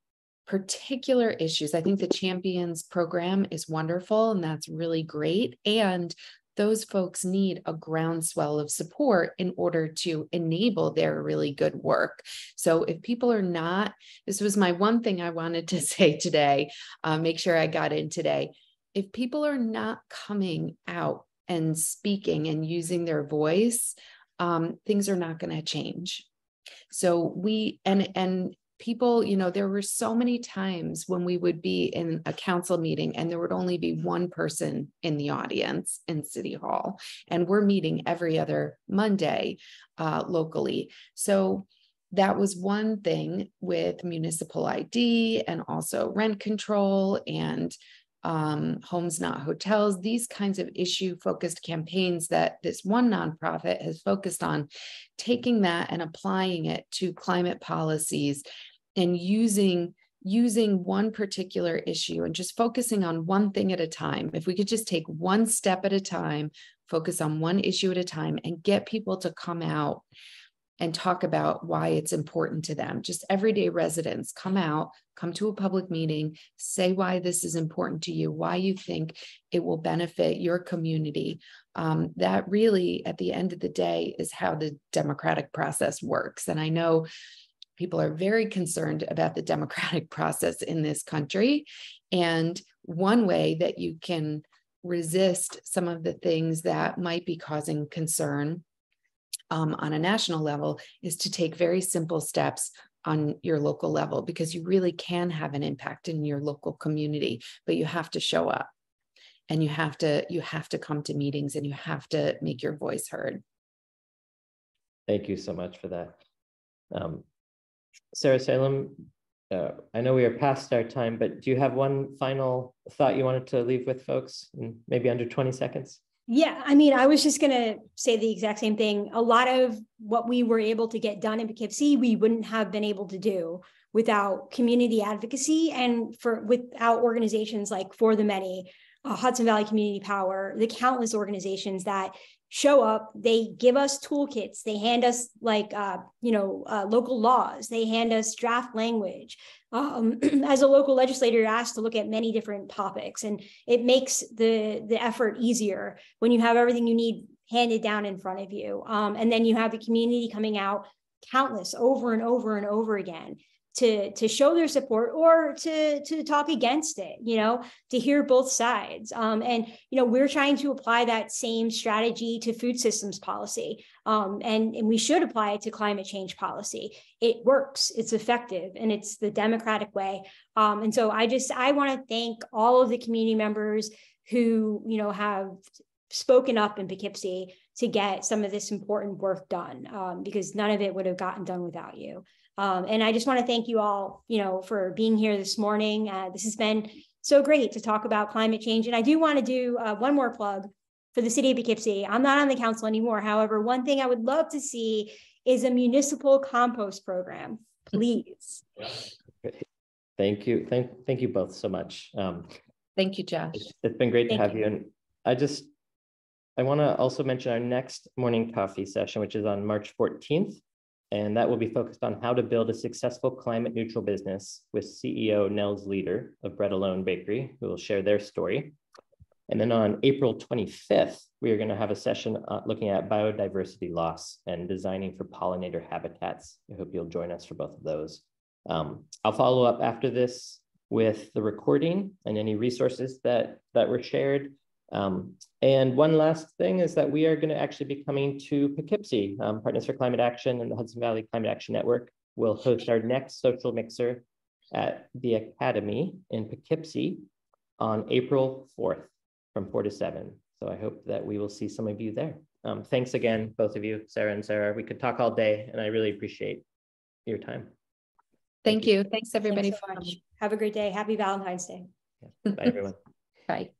particular issues, I think the Champions program is wonderful, and that's really great. And those folks need a groundswell of support in order to enable their really good work. So if people are not, this was my one thing I wanted to say today, make sure I got in today. If people are not coming out and speaking and using their voice, things are not going to change. So and people, there were so many times when we would be in a council meeting and there would only be one person in the audience in City Hall, and we're meeting every other Monday locally. So that was one thing with municipal ID and also rent control and homes not hotels, these kinds of issue-focused campaigns that this one nonprofit has focused on, taking that and applying it to climate policies and using one particular issue and just focusing on one thing at a time. If we could just take one step at a time, focus on one issue at a time, and get people to come out and talk about why it's important to them. Just everyday residents, come to a public meeting, say why this is important to you, why you think it will benefit your community. That really, at the end of the day, is how the democratic process works. And I know people are very concerned about the democratic process in this country. And one way that you can resist some of the things that might be causing concern on a national level is to take very simple steps on your local level, because you really can have an impact in your local community, but you have to show up and you have to come to meetings and you have to make your voice heard. Thank you so much for that. Sarah, Salem, I know we are past our time, but do you have one final thought you wanted to leave with folks in maybe under 20 seconds? Yeah, I mean, I was just going to say the exact same thing. A lot of what we were able to get done in Poughkeepsie, we wouldn't have been able to do without community advocacy and without organizations like For the Many, Hudson Valley Community Power, the countless organizations that show up, they give us toolkits, they hand us like, local laws, they hand us draft language. As a local legislator, you're asked to look at many different topics, and it makes the effort easier when you have everything you need handed down in front of you. And then you have the community coming out countless over and over and over again to show their support or to talk against it, to hear both sides. And we're trying to apply that same strategy to food systems policy. And we should apply it to climate change policy. It works, it's effective, and it's the democratic way. And so I want to thank all of the community members who, have spoken up in Poughkeepsie to get some of this important work done, because none of it would have gotten done without you. And I just want to thank you all, for being here this morning. This has been so great to talk about climate change. And I do want to do one more plug for the city of Poughkeepsie. I'm not on the council anymore. However, one thing I would love to see is a municipal compost program, please. Thank you. Thank you both so much. Thank you, Josh. It's been great to have you. And I want to also mention our next morning coffee session, which is on March 14th. And that will be focused on how to build a successful climate neutral business with CEO Nels Leader of Bread Alone Bakery, who will share their story. And then on April 25th, we are going to have a session looking at biodiversity loss and designing for pollinator habitats. I hope you'll join us for both of those. I'll follow up after this with the recording and any resources that were shared. And one last thing is that we are going to actually be coming to Poughkeepsie. Partners for Climate Action and the Hudson Valley Climate Action Network will host our next social mixer at the Academy in Poughkeepsie on April 4th from 4 to 7. So I hope that we will see some of you there. Thanks again, both of you, Sarah and Sarah. We could talk all day, and I really appreciate your time. Thank you. Thanks everybody. Thanks so much. Have a great day. Happy Valentine's Day. Yeah. Bye, everyone. Bye.